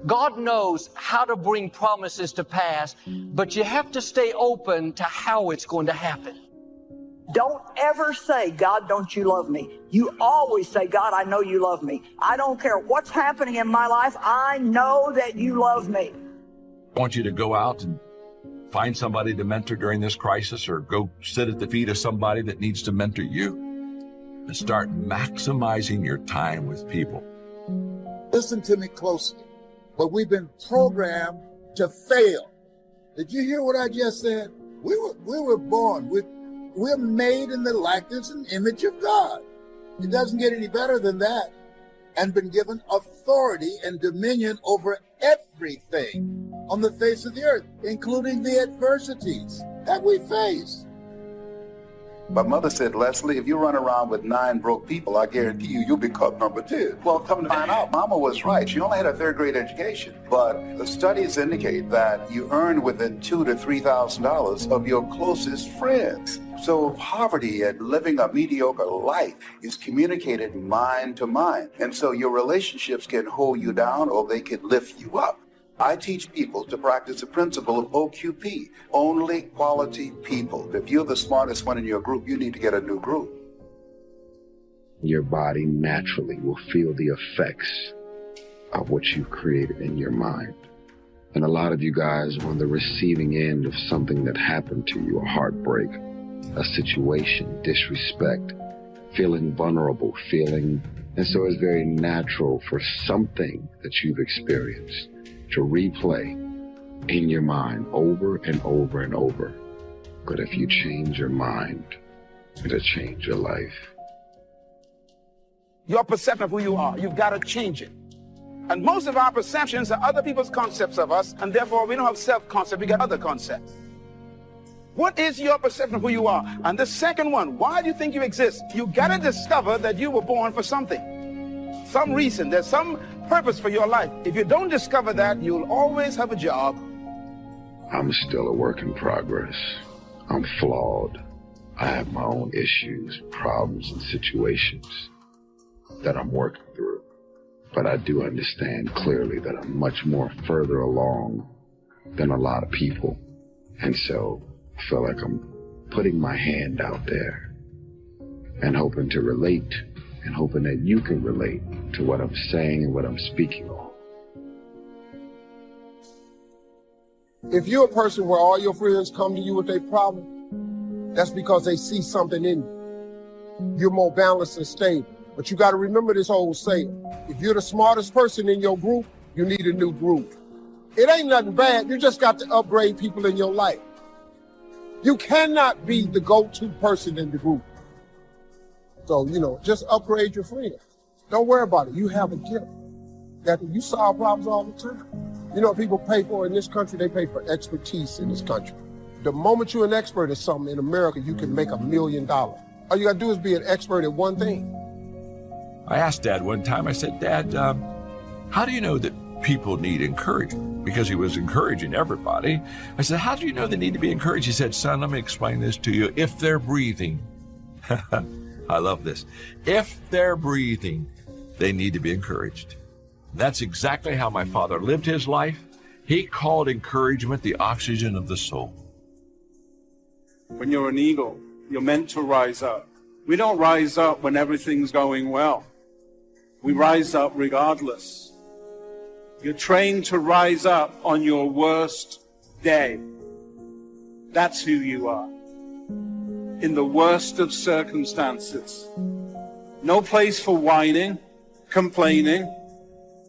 God knows how to bring promises to pass, but you have to stay open to how it's going to happen. Don't ever say, God, don't you love me? You always say, God, I know you love me. I don't care what's happening in my life. I know that you love me. I want you to go out and find somebody to mentor during this crisis, or go sit at the feet of somebody that needs to mentor you, and start maximizing your time with people. Listen to me closely. But we've been programmed to fail. Did you hear what I just said? We were born with, we're made in the likeness and image of God. It doesn't get any better than that. And been given authority and dominion over everything on the face of the earth, including the adversities that we face. My mother said, Leslie, if you run around with 9 broke people, I guarantee you, you'll be caught number 2. Well, come to find out, Mama was right. She only had a 3rd grade education. But the studies indicate that you earn within $2,000 to $3,000 of your closest friends. So poverty and living a mediocre life is communicated mind to mind. And so your relationships can hold you down, or they can lift you up. I teach people to practice the principle of OQP, only quality people. If you're the smartest one in your group, you need to get a new group. Your body naturally will feel the effects of what you've created in your mind. And a lot of you guys are on the receiving end of something that happened to you, a heartbreak, a situation, disrespect, feeling vulnerable, and so it's very natural for something that you've experienced to replay in your mind over and over and over. But if you change your mind, it'll change your life. Your perception of who you are, you've got to change it. And most of our perceptions are other people's concepts of us, and therefore we don't have self-concept, we got other concepts. What is your perception of who you are? And the second one, why do you think you exist? You got to discover that you were born for something. Some reason, there's some purpose for your life. If you don't discover that, you'll always have a job. I'm still a work in progress. I'm flawed. I have my own issues, problems, and situations that I'm working through. But I do understand clearly that I'm much more further along than a lot of people. And so I feel like I'm putting my hand out there and hoping to relate, and hoping that you can relate to what I'm saying and what I'm speaking on. If you're a person where all your friends come to you with a problem, that's because they see something in you. You're more balanced and stable. But you got to remember this whole saying. If you're the smartest person in your group, you need a new group. It ain't nothing bad. You just got to upgrade people in your life. You cannot be the go-to person in the group. So, just upgrade your friends. Don't worry about it. You have a gift that you solve problems all the time. People pay for in this country, they pay for expertise in this country. The moment you're an expert at something in America, you can make $1 million. All you got to do is be an expert at one thing. I asked Dad one time, I said, Dad, how do you know that people need encouragement? Because he was encouraging everybody. I said, how do you know they need to be encouraged? He said, son, let me explain this to you. If they're breathing, I love this. If they're breathing, they need to be encouraged. That's exactly how my father lived his life. He called encouragement the oxygen of the soul. When you're an eagle, you're meant to rise up. We don't rise up when everything's going well. We rise up regardless. You're trained to rise up on your worst day. That's who you are. In the worst of circumstances. No place for whining, complaining,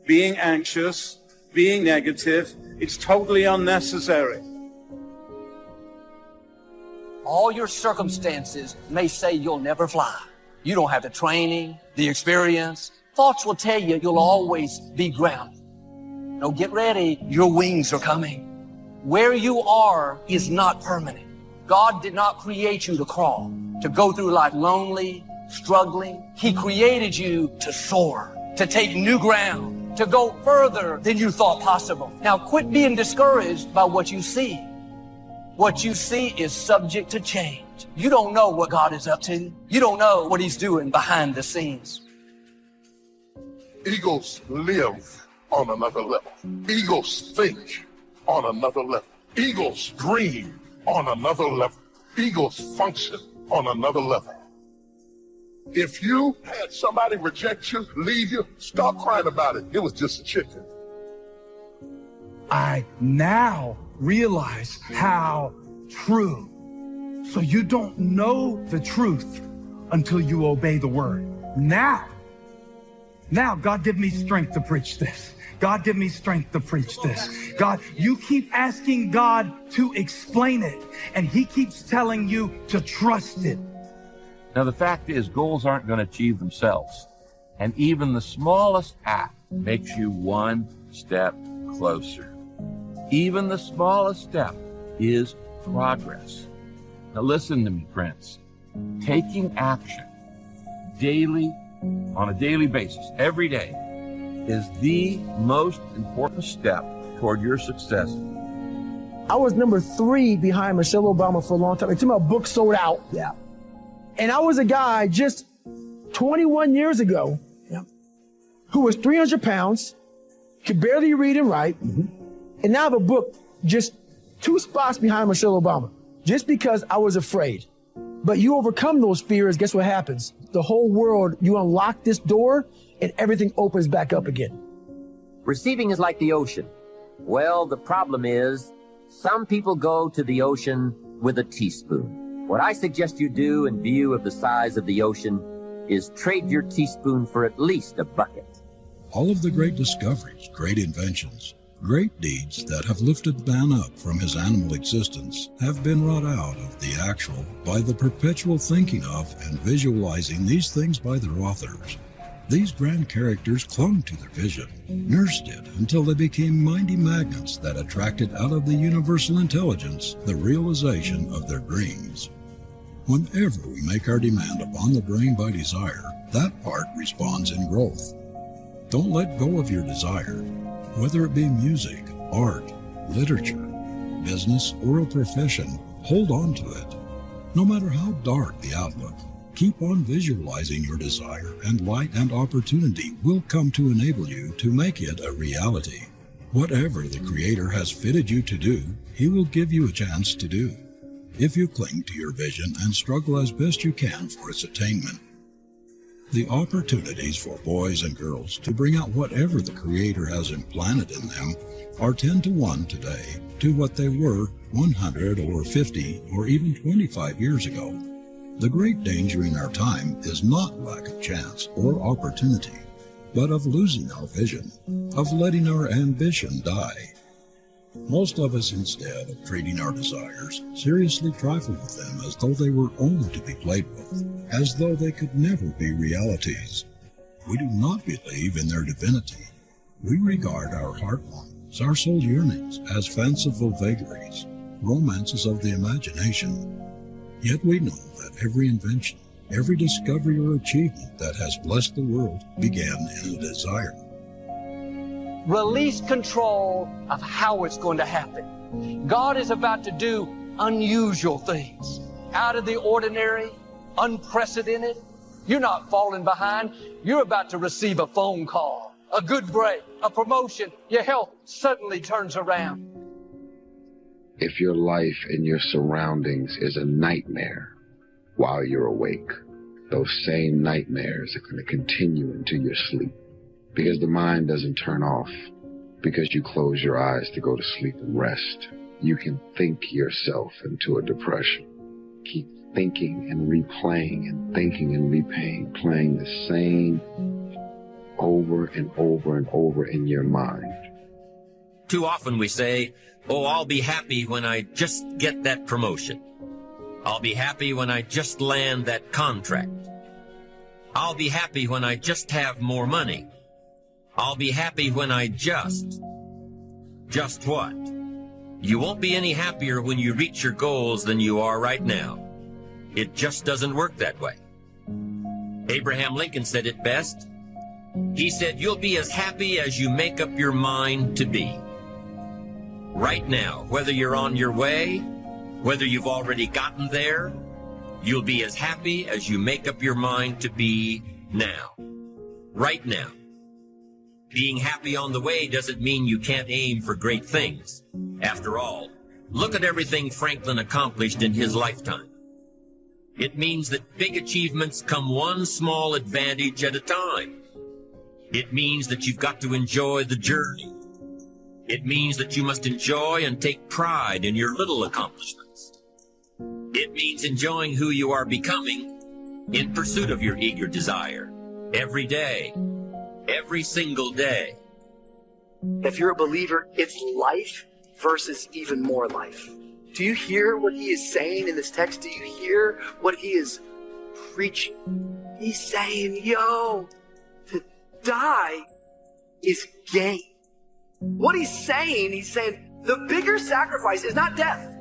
being anxious, being negative. It's totally unnecessary. All your circumstances may say you'll never fly. You don't have the training, the experience. Thoughts will tell you you'll always be grounded. No, get ready. Your wings are coming. Where you are is not permanent. God did not create you to crawl, to go through life lonely, struggling. He created you to soar, to take new ground, to go further than you thought possible. Now quit being discouraged by what you see. What you see is subject to change. You don't know what God is up to. You don't know what He's doing behind the scenes. Eagles live on another level. Eagles think on another level. Eagles dream on another level. Eagles function on another level. If you had somebody reject you, leave you, stop crying about it. It was just a chicken. I now realize how true. So you don't know the truth until you obey the word. Now, God, give me strength to preach this. God, give me strength to preach this. God, you keep asking God to explain it, and he keeps telling you to trust it. Now, the fact is, goals aren't going to achieve themselves. And even the smallest act makes you one step closer. Even the smallest step is progress. Now, listen to me, friends. Taking action daily, on a daily basis, every day, is the most important step toward your success. I was number 3 behind Michelle Obama for a long time. Until my book sold out. Yeah. And I was a guy just 21 years ago who was 300 pounds, could barely read and write, and now I have a book just 2 spots behind Michelle Obama, just because I was afraid. But you overcome those fears, guess what happens? The whole world, you unlock this door, and everything opens back up again. Receiving is like the ocean. Well, the problem is, some people go to the ocean with a teaspoon. What I suggest you do in view of the size of the ocean is trade your teaspoon for at least a bucket. All of the great discoveries, great inventions, great deeds that have lifted man up from his animal existence have been wrought out of the actual by the perpetual thinking of and visualizing these things by their authors. These grand characters clung to their vision, nursed it until they became mighty magnets that attracted out of the universal intelligence the realization of their dreams. Whenever we make our demand upon the brain by desire, that part responds in growth. Don't let go of your desire, whether it be music, art, literature, business, or a profession. Hold on to it. No matter how dark the outlook, keep on visualizing your desire, and light and opportunity will come to enable you to make it a reality. Whatever the Creator has fitted you to do, He will give you a chance to do, if you cling to your vision and struggle as best you can for its attainment. The opportunities for boys and girls to bring out whatever the Creator has implanted in them are 10 to 1 today to what they were 100 or 50 or even 25 years ago. The great danger in our time is not lack of chance or opportunity, but of losing our vision, of letting our ambition die. Most of us, instead of treating our desires, seriously trifle with them as though they were only to be played with, as though they could never be realities. We do not believe in their divinity. We regard our heart longings, our soul yearnings, as fanciful vagaries, romances of the imagination. Yet we know that every invention, every discovery or achievement that has blessed the world began in a desire. Release control of how it's going to happen. God is about to do unusual things, out of the ordinary, unprecedented. You're not falling behind. You're about to receive a phone call, a good break, a promotion. Your health suddenly turns around. If your life and your surroundings is a nightmare while you're awake, those same nightmares are going to continue into your sleep, because the mind doesn't turn off because you close your eyes to go to sleep and rest. You can think yourself into a depression. Keep thinking and replaying and thinking and replaying, playing the same over and over and over in your mind. Too often we say, oh, I'll be happy when I just get that promotion. I'll be happy when I just land that contract. I'll be happy when I just have more money. I'll be happy when I just what? You won't be any happier when you reach your goals than you are right now. It just doesn't work that way. Abraham Lincoln said it best. He said, you'll be as happy as you make up your mind to be. Right now, whether you're on your way, whether you've already gotten there, you'll be as happy as you make up your mind to be now. Right now. Being happy on the way doesn't mean you can't aim for great things. After all, look at everything Franklin accomplished in his lifetime. It means that big achievements come one small advantage at a time. It means that you've got to enjoy the journey. It means that you must enjoy and take pride in your little accomplishments. It means enjoying who you are becoming in pursuit of your eager desire every day, every single day. If you're a believer, it's life versus even more life. Do you hear what he is saying in this text? Do you hear what he is preaching? He's saying, yo, to die is gain. What he's saying the bigger sacrifice is not death.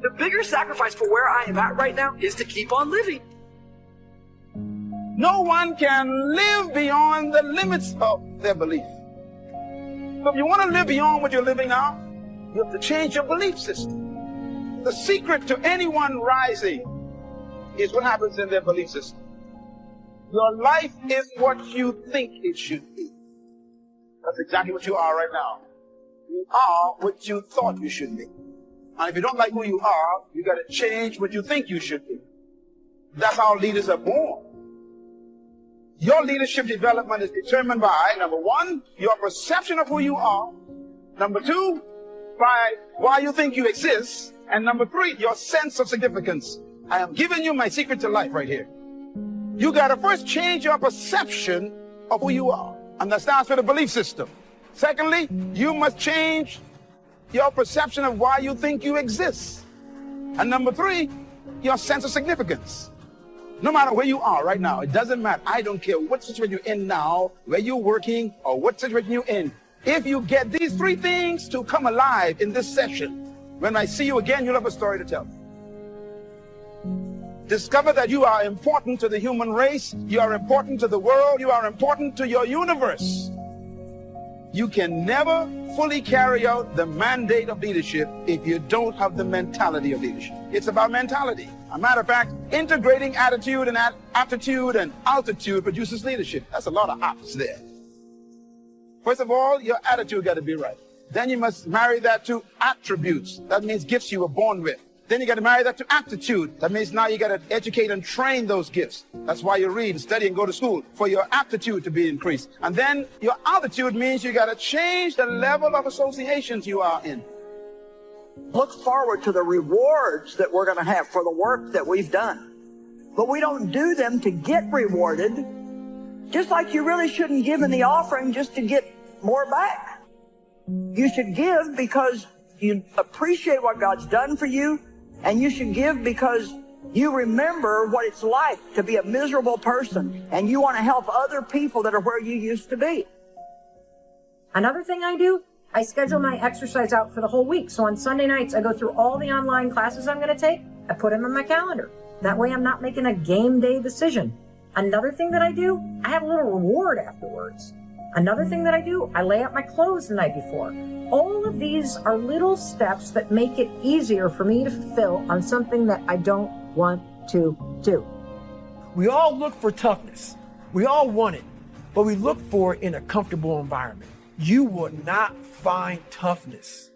The bigger sacrifice for where I am at right now is to keep on living. No one can live beyond the limits of their belief. So if you want to live beyond what you're living now, you have to change your belief system. The secret to anyone rising is what happens in their belief system. Your life is what you think it should be. That's exactly what you are right now. You are what you thought you should be. And if you don't like who you are, you got to change what you think you should be. That's how leaders are born. Your leadership development is determined by, number one, your perception of who you are. Number two, by why you think you exist. And number three, your sense of significance. I am giving you my secret to life right here. You got to first change your perception of who you are. And that starts with a belief system. Secondly, you must change your perception of why you think you exist. And number three, your sense of significance. No matter where you are right now, it doesn't matter. I don't care what situation you're in now, where you're working, or what situation you're in. If you get these three things to come alive in this session, when I see you again, you'll have a story to tell. Discover that you are important to the human race, you are important to the world, you are important to your universe. You can never fully carry out the mandate of leadership if you don't have the mentality of leadership. It's about mentality. As a matter of fact, integrating attitude and aptitude and altitude produces leadership. That's a lot of ops there. First of all, your attitude got to be right. Then you must marry that to attributes. That means gifts you were born with. Then you got to marry that to aptitude. That means now you got to educate and train those gifts. That's why you read, study, and go to school, for your aptitude to be increased. And then your altitude means you got to change the level of associations you are in. Look forward to the rewards that we're going to have for the work that we've done. But we don't do them to get rewarded, just like you really shouldn't give in the offering just to get more back. You should give because you appreciate what God's done for you, and you should give because you remember what it's like to be a miserable person, and you want to help other people that are where you used to be. Another thing I do, I schedule my exercise out for the whole week. So on Sunday nights, I go through all the online classes I'm going to take. I put them in my calendar. That way I'm not making a game day decision. Another thing that I do, I have a little reward afterwards. Another thing that I do, I lay out my clothes the night before. All of these are little steps that make it easier for me to fulfill on something that I don't want to do. We all look for toughness. We all want it, but we look for it in a comfortable environment. You will not find toughness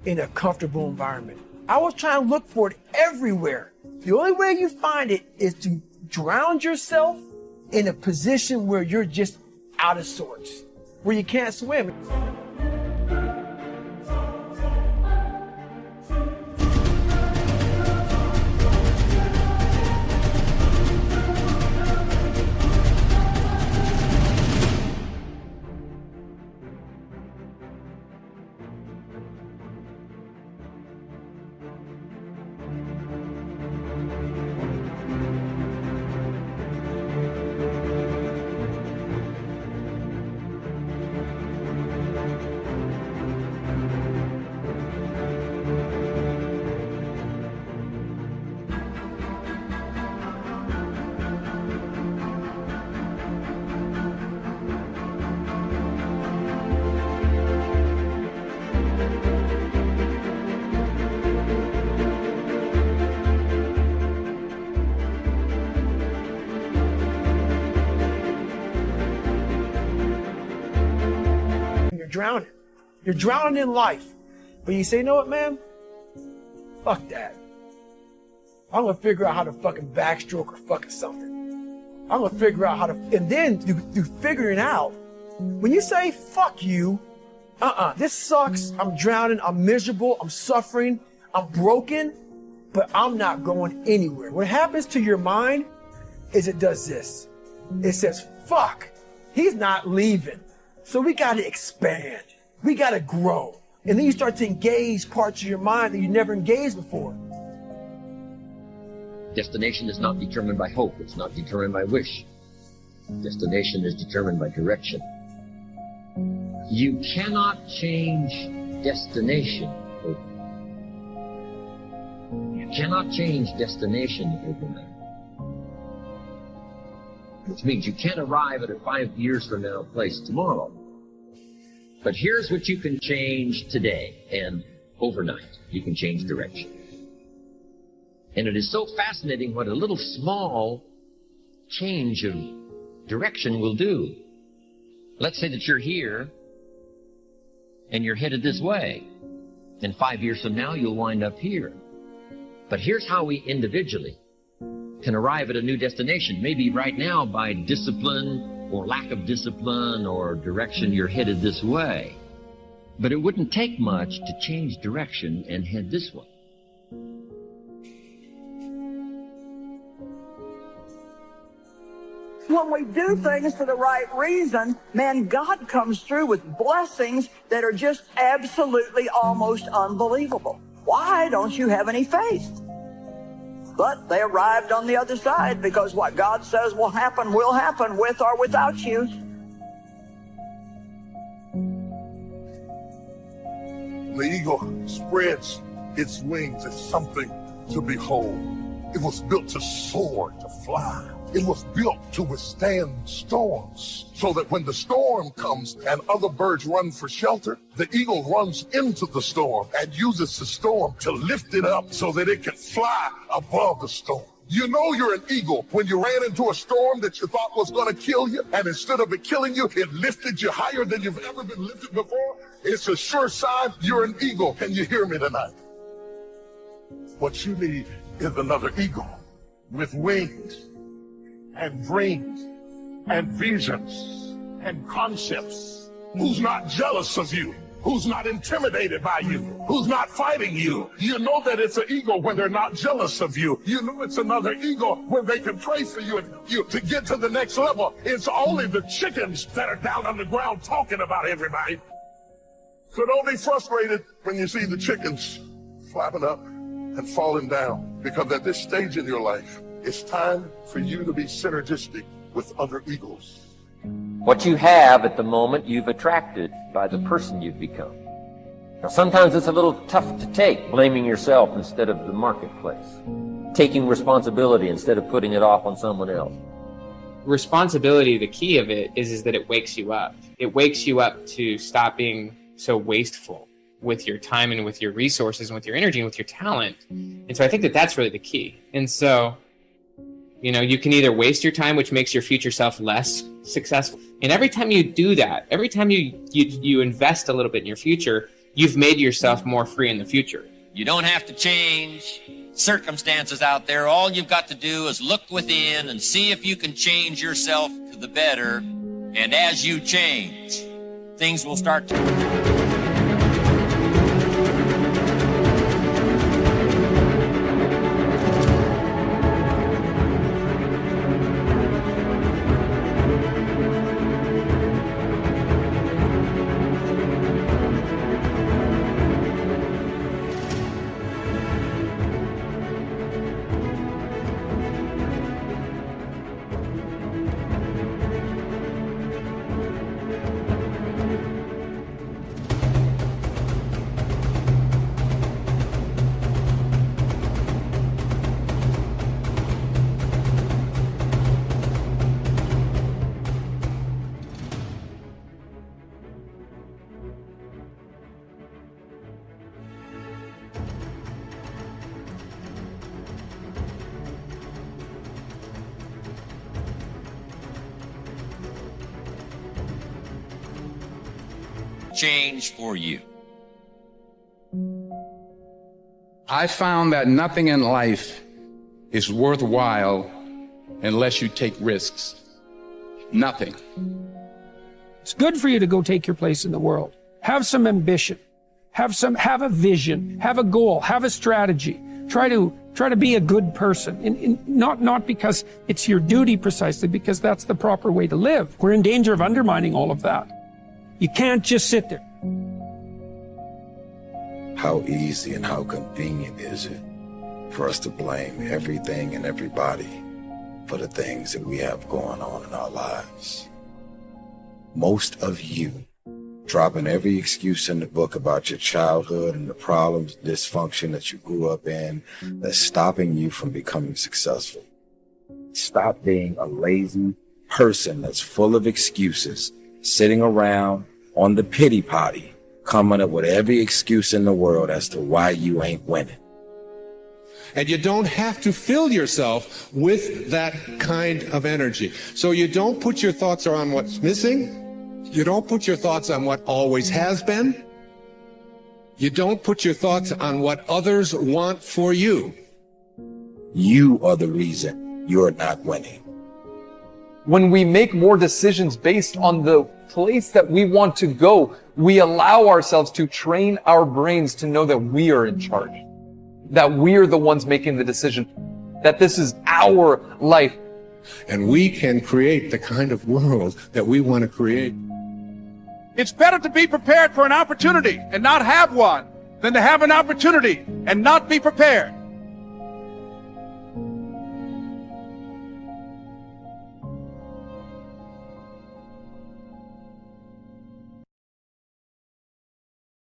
in a comfortable environment. I was trying to look for it everywhere. The only way you find it is to drown yourself in a position where you're just out of sorts, where you can't swim. drowning. You're drowning in life. But you say, you know what, man? Fuck that. I'm going to figure out how to fucking backstroke or fucking something. I'm going to figure out how to, and then through figuring out, when you say, fuck you, this sucks, I'm drowning, I'm miserable, I'm suffering, I'm broken, but I'm not going anywhere. What happens to your mind is it does this. It says, fuck, he's not leaving. So we got to expand. We got to grow. And then you start to engage parts of your mind that you never engaged before. Destination is not determined by hope. It's not determined by wish. Destination is determined by direction. You cannot change destination overnight. You cannot change destination overnight. Which means you can't arrive at a 5 years from now place tomorrow. But here's what you can change today and overnight. You can change direction. And it is so fascinating what a little small change of direction will do. Let's say that you're here and you're headed this way. And 5 years from now, you'll wind up here. But here's how we individually can arrive at a new destination. Maybe right now by discipline or lack of discipline or direction, you're headed this way. But it wouldn't take much to change direction and head this way. When we do things for the right reason, man, God comes through with blessings that are just absolutely almost unbelievable. Why don't you have any faith? But they arrived on the other side because what God says will happen with or without you. The eagle spreads its wings as something to behold. It was built to soar, to fly. It was built to withstand storms, so that when the storm comes and other birds run for shelter, the eagle runs into the storm and uses the storm to lift it up so that it can fly above the storm. You know you're an eagle when you ran into a storm that you thought was going to kill you, and instead of it killing you, it lifted you higher than you've ever been lifted before. It's a sure sign you're an eagle. Can you hear me tonight? What you need is another eagle with wings and dreams and visions and concepts, who's not jealous of you, who's not intimidated by you, who's not fighting you. You know that it's an eagle when they're not jealous of you. You know it's another eagle when they can pray for you and you to get to the next level. It's only the chickens that are down on the ground talking about everybody. So don't be frustrated when you see the chickens flapping up and falling down, because at this stage in your life, it's time for you to be synergistic with other eagles. What you have at the moment, you've attracted by the person you've become. Now, sometimes it's a little tough to take, blaming yourself instead of the marketplace, taking responsibility instead of putting it off on someone else. Responsibility, the key of it is that it wakes you up. It wakes you up to stop being so wasteful with your time and with your resources and with your energy and with your talent. And so I think that that's really the key. And so, you know, you can either waste your time, which makes your future self less successful. And every time you do that, every time you invest a little bit in your future, you've made yourself more free in the future. You don't have to change circumstances out there. All you've got to do is look within and see if you can change yourself to the better. And as you change, things will start to... change for you. I found that nothing in life is worthwhile unless you take risks. Nothing. It's good for you to go take your place in the world. Have some ambition. Have a vision. Have a goal. Have a strategy. Try to be a good person. Not because it's your duty precisely, because that's the proper way to live. We're in danger of undermining all of that. You can't just sit there. How easy and how convenient is it for us to blame everything and everybody for the things that we have going on in our lives? Most of you dropping every excuse in the book about your childhood and the problems, dysfunction that you grew up in that's stopping you from becoming successful. Stop being a lazy person that's full of excuses, sitting around on the pity potty, coming up with every excuse in the world as to why you ain't winning. And you don't have to fill yourself with that kind of energy. So you don't put your thoughts on what's missing. You don't put your thoughts on what always has been. You don't put your thoughts on what others want for you. You are the reason you're not winning. When we make more decisions based on the place that we want to go, we allow ourselves to train our brains to know that we are in charge, that we're the ones making the decision, that this is our life. And we can create the kind of world that we want to create. It's better to be prepared for an opportunity and not have one than to have an opportunity and not be prepared.